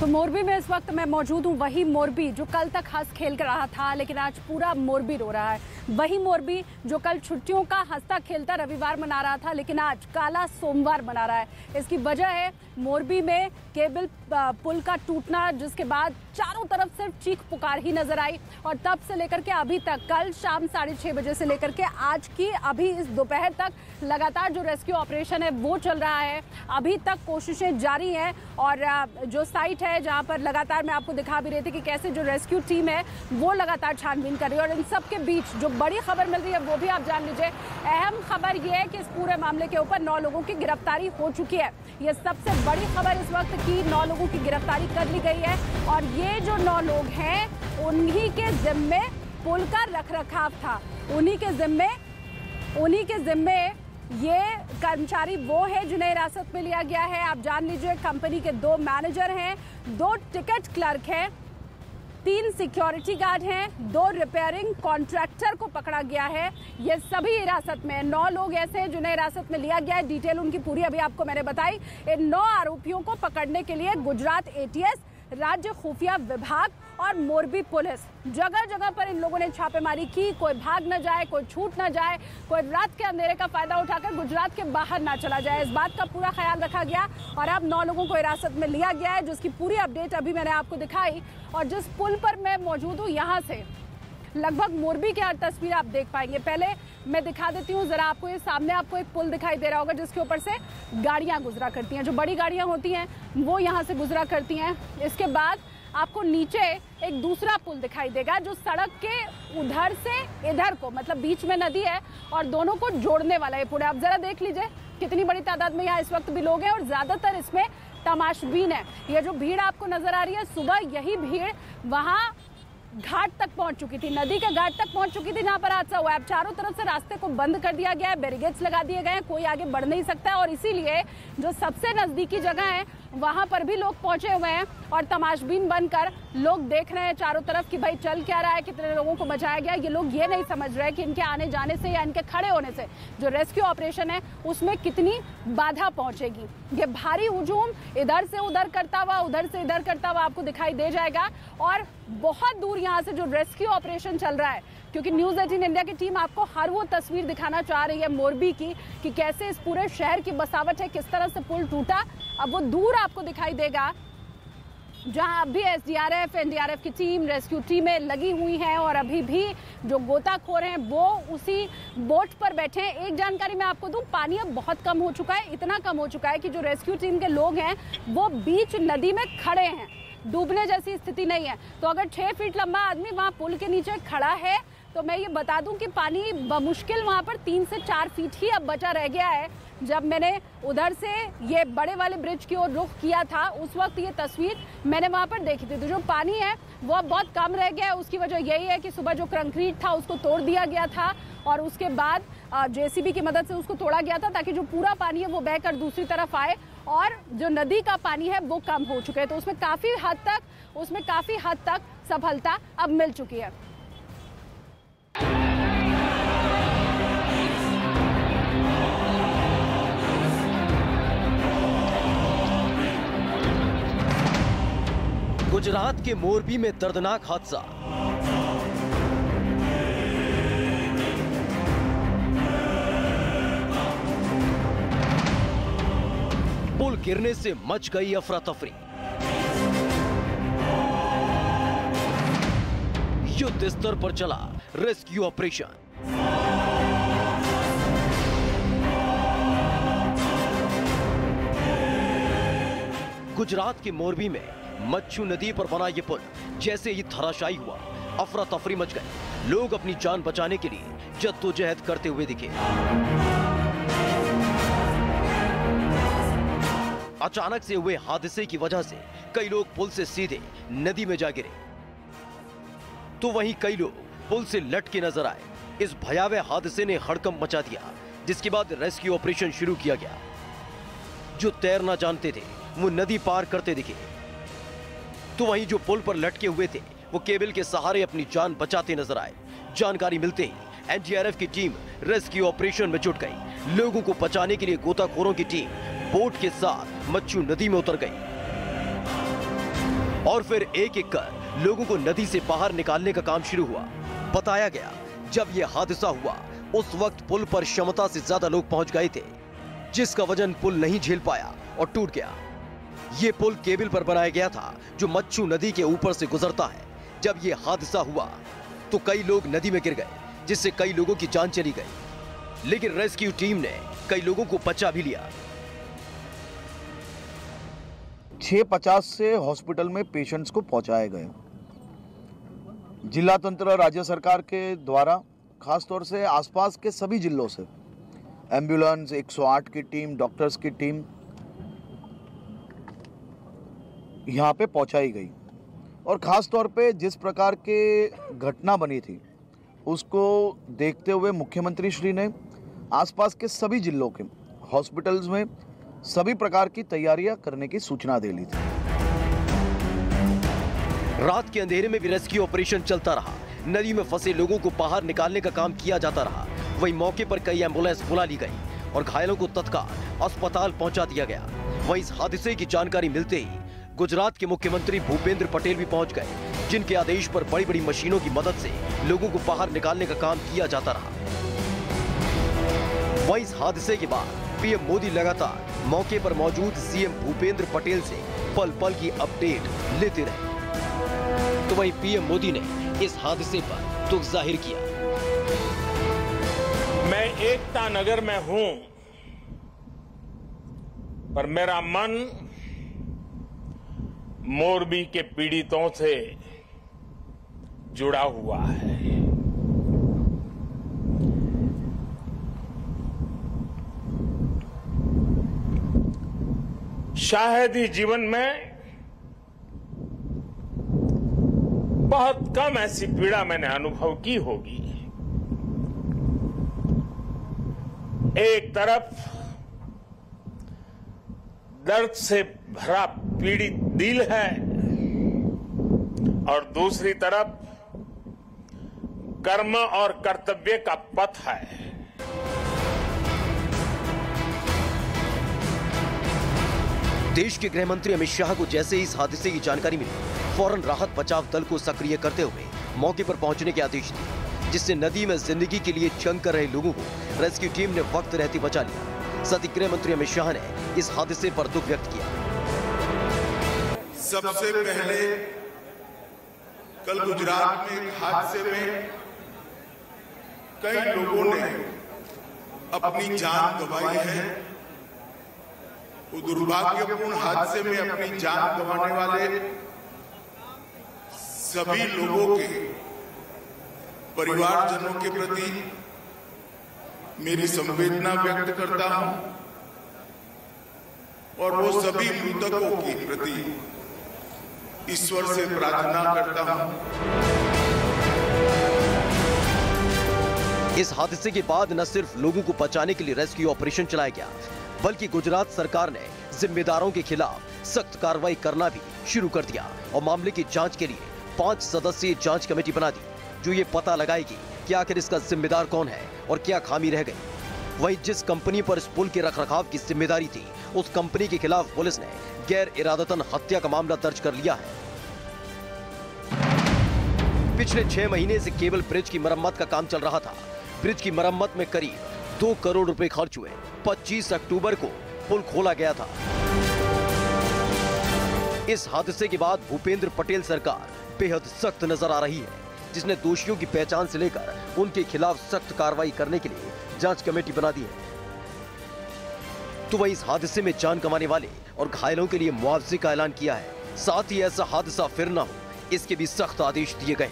तो मोरबी में इस वक्त मैं मौजूद हूँ। वही मोरबी जो कल तक हंस खेल कर रहा था, लेकिन आज पूरा मोरबी रो रहा है। वही मोरबी जो कल छुट्टियों का हंसता खेलता रविवार मना रहा था, लेकिन आज काला सोमवार मना रहा है। इसकी वजह है मोरबी में केबल पुल का टूटना, जिसके बाद चारों तरफ सिर्फ चीख पुकार ही नजर आई। और तब से लेकर के अभी तक, कल शाम 6:30 बजे से लेकर के आज की अभी इस दोपहर तक लगातार जो रेस्क्यू ऑपरेशन है वो चल रहा है। अभी तक कोशिशें जारी हैं और जो साइट है जहां पर लगातार मैं आपको दिखा भी रही थी कि कैसे जो रेस्क्यू टीम है वो लगातार छानबीन कर रही है। और इन सब के बीच जो बड़ी खबर मिल रही है वो भी आप जान लीजिए। अहम खबर ये है कि इस पूरे मामले के ऊपर 9 लोगों की गिरफ्तारी हो चुकी है। ये सबसे बड़ी खबर इस वक्त की, 9 लोगों की गिरफ्तारी कर ली गई है। और ये जो 9 लोग हैं उन्हीं के जिम्मे पुल का रखरखाव था, उन्हीं के जिम्मे ये कर्मचारी वो है जिन्हें हिरासत में लिया गया है। आप जान लीजिए कंपनी के 2 मैनेजर हैं, 2 टिकट क्लर्क हैं, 3 सिक्योरिटी गार्ड हैं, 2 रिपेयरिंग कॉन्ट्रैक्टर को पकड़ा गया है। ये सभी हिरासत में 9 लोग ऐसे हैं जिन्हें हिरासत में लिया गया है। डिटेल उनकी पूरी अभी आपको मैंने बताई। इन 9 आरोपियों को पकड़ने के लिए गुजरात एटीएस, राज्य खुफिया विभाग और मोरबी पुलिस जगह जगह पर इन लोगों ने छापेमारी की। कोई भाग न जाए, कोई छूट न जाए, कोई रात के अंधेरे का फायदा उठाकर गुजरात के बाहर ना चला जाए, इस बात का पूरा ख्याल रखा गया। और अब 9 लोगों को हिरासत में लिया गया है, जिसकी पूरी अपडेट अभी मैंने आपको दिखाई। और जिस पुल पर मैं मौजूद हूँ, यहाँ से लगभग मोरबी की हर तस्वीर आप देख पाएंगे। पहले मैं दिखा देती हूँ जरा आपको। ये सामने आपको एक पुल दिखाई दे रहा होगा जिसके ऊपर से गाड़ियाँ गुजरा करती हैं, जो बड़ी गाड़ियाँ होती हैं वो यहाँ से गुजरा करती हैं। इसके बाद आपको नीचे एक दूसरा पुल दिखाई देगा जो सड़क के उधर से इधर को, मतलब बीच में नदी है और दोनों को जोड़ने वाला ये पुल है। आप जरा देख लीजिए कितनी बड़ी तादाद में यहाँ इस वक्त भी लोग हैं और ज्यादातर इसमें तमाशबीन है। ये जो भीड़ आपको नजर आ रही है, सुबह यही भीड़ वहाँ घाट तक पहुंच चुकी थी, नदी के घाट तक पहुंच चुकी थी जहां पर हादसा हुआ है। अब चारों तरफ से रास्ते को बंद कर दिया गया है, बैरिकेड्स लगा दिए गए हैं, कोई आगे बढ़ नहीं सकता है। और इसीलिए जो सबसे नजदीकी जगह है वहां पर भी लोग पहुंचे हुए हैं और तमाशबीन बनकर लोग देख रहे हैं चारों तरफ कि भाई चल क्या रहा है, कितने लोगों को बचाया गया। ये लोग ये नहीं समझ रहे कि इनके आने जाने से या इनके खड़े होने से जो रेस्क्यू ऑपरेशन है उसमें कितनी बाधा पहुंचेगी। ये भारी हुजूम इधर से उधर करता हुआ, उधर से इधर करता हुआ आपको दिखाई दे जाएगा। और बहुत दूर यहाँ से जो रेस्क्यू ऑपरेशन चल रहा है, क्योंकि न्यूज़ 18 इंडिया की टीम आपको हर वो तस्वीर दिखाना चाह रही है मोरबी की कि कैसे इस पूरे शहर की बसावट है, किस तरह से पुल टूटा। अब वो दूर आपको दिखाई देगा जहां अब भी एसडीआरएफ, एनडीआरएफ की टीम, रेस्क्यू टीमें लगी हुई हैं और अभी भी जो गोताखोर हैं वो उसी बोट पर बैठे हैं। एक जानकारी मैं आपको दूं, पानी अब बहुत कम हो चुका है, इतना कम हो चुका है कि जो रेस्क्यू टीम के लोग हैं वो बीच नदी में खड़े हैं, डूबने जैसी स्थिति नहीं है। तो अगर 6 फीट लंबा आदमी वहां पुल के नीचे खड़ा है तो मैं ये बता दूं कि पानी बमुश्किल वहां पर 3 से 4 फीट ही अब बचा रह गया है। जब मैंने उधर से ये बड़े वाले ब्रिज की ओर रुख किया था उस वक्त ये तस्वीर मैंने वहां पर देखी थी। तो जो पानी है वो अब बहुत कम रह गया है। उसकी वजह यही है कि सुबह जो कंक्रीट था उसको तोड़ दिया गया था और उसके बाद जेसीबी की मदद से उसको तोड़ा गया था ताकि जो पूरा पानी है वो बहकर दूसरी तरफ आए और जो नदी का पानी है वो कम हो चुका है। तो उसमें काफी हद तक सफलता अब मिल चुकी है। गुजरात के मोरबी में दर्दनाक हादसा। पुल गिरने से मच गई अफरा तफरी। युद्ध स्तर पर चला रेस्क्यू ऑपरेशन। गुजरात के मोरबी में मच्छू नदी पर बना ये पुल जैसे ही धराशायी हुआ, अफरा तफरी मच गई। लोग अपनी जान बचाने के लिए जद्दोजहद करते हुए दिखे। अचानक से हुए हादसे की वजह से कई लोग पुल से सीधे नदी में जा गिरे, तो वहीं कई लोग पुल से लटके नजर आए। इस भयावह हादसे ने हड़कंप मचा दिया, जिसके बाद रेस्क्यू ऑपरेशन शुरू किया गया। जो तैरना जानते थे वो नदी पार करते दिखे, तो वहीं जो पुल पर लटके हुए थे वो केबल के सहारे अपनी जान बचाते नजर आए। जानकारी मिलते ही एनडीआरएफ की टीम रेस्क्यू ऑपरेशन में जुट गई। लोगों को बचाने के लिए गोताखोरों की टीम बोट के साथ मच्छू नदी में उतर गई। और फिर एक एक कर लोगों को नदी से बाहर निकालने का काम शुरू हुआ। बताया गया जब यह हादसा हुआ उस वक्त पुल पर क्षमता से ज्यादा लोग पहुंच गए थे, जिसका वजन पुल नहीं झेल पाया और टूट गया। ये पुल केबल पर बनाया गया था जो मच्छू नदी के ऊपर से गुजरता है। जब ये हादसा हुआ तो कई लोग नदी में गिर गए, जिससे कई लोगों की जान चली गई, लेकिन रेस्क्यू टीम ने कई लोगों को बचा भी लिया। 650 से हॉस्पिटल में पेशेंट्स को पहुंचाए गए। जिला तंत्र राज्य सरकार के द्वारा खासतौर से आसपास के सभी जिलों से एम्बुलेंस, 108 की टीम, डॉक्टर्स की टीम यहाँ पे पहुंचाई गई। और ख़ास तौर पे जिस प्रकार के घटना बनी थी उसको देखते हुए मुख्यमंत्री श्री ने आसपास के सभी जिलों के हॉस्पिटल्स में सभी प्रकार की तैयारियां करने की सूचना दे ली थी। रात के अंधेरे में भी रेस्क्यू ऑपरेशन चलता रहा। नदी में फंसे लोगों को बाहर निकालने का काम किया जाता रहा। वहीं मौके पर कई एम्बुलेंस बुला ली गई और घायलों को तत्काल अस्पताल पहुंचा दिया गया। वहीं इस हादसे की जानकारी मिलते ही गुजरात के मुख्यमंत्री भूपेंद्र पटेल भी पहुंच गए, जिनके आदेश पर बड़ी बड़ी मशीनों की मदद से लोगों को बाहर निकालने का काम किया जाता रहा। वहीं इस हादसे के बाद पीएम मोदी लगातार मौके पर मौजूद सीएम भूपेंद्र पटेल से पल पल की अपडेट लेते रहे। तो वहीं पीएम मोदी ने इस हादसे पर दुख जाहिर किया। मैं एकता नगर में हूं, पर मेरा मन मोरबी के पीड़ितों से जुड़ा हुआ है। शायद ही जीवन में बहुत कम ऐसी पीड़ा मैंने अनुभव की होगी। एक तरफ दर्द से भरा पीड़ित दिल है और दूसरी तरफ कर्म और कर्तव्य का पथ है। देश के गृह मंत्री अमित शाह को जैसे इस हादसे की जानकारी मिली, फौरन राहत बचाव दल को सक्रिय करते हुए मौके पर पहुंचने के आदेश दिए, जिससे नदी में जिंदगी के लिए जंग कर रहे लोगों को रेस्क्यू टीम ने वक्त रहते बचा लिया। साथ ही गृह मंत्री अमित शाह ने इस हादसे पर दुख व्यक्त किया। सबसे पहले कल गुजरात में एक हादसे में कई लोगों ने अपनी जान गंवाई है। वो दुर्भाग्यपूर्ण हादसे में अपनी जान गंवाने वाले सभी लोगों के परिवारजनों के प्रति मेरी संवेदना व्यक्त करता हूं और वो सभी मृतकों के प्रति ईश्वर से प्रार्थना करता हूं। इस हादसे के बाद न सिर्फ लोगों को बचाने के लिए रेस्क्यू ऑपरेशन चलाया गया, बल्कि गुजरात सरकार ने जिम्मेदारों के खिलाफ सख्त कार्रवाई करना भी शुरू कर दिया और मामले की जांच के लिए 5 सदस्यीय जांच कमेटी बना दी, जो ये पता लगाएगी कि आखिर इसका जिम्मेदार कौन है और क्या खामी रह गई। वहीं जिस कंपनी पर इस पुल के रखरखाव की जिम्मेदारी थी, उस कंपनी के खिलाफ पुलिस ने गैर इरादतन हत्या का मामला दर्ज कर लिया है। पिछले 6 महीने से केबल ब्रिज की मरम्मत का काम चल रहा था। ब्रिज की मरम्मत में करीब 2 करोड़ रुपए खर्च हुए। 25 अक्टूबर को पुल खोला गया था। इस हादसे के बाद भूपेंद्र पटेल सरकार बेहद सख्त नजर आ रही है, जिसने दोषियों की पहचान से लेकर उनके खिलाफ सख्त कार्रवाई करने के लिए जांच कमेटी बना दी है। तो वही इस हादसे में जान गंवाने वाले और घायलों के लिए मुआवजे का ऐलान किया है। साथ ही ऐसा हादसा फिर न हो, इसके भी सख्त आदेश दिए गए।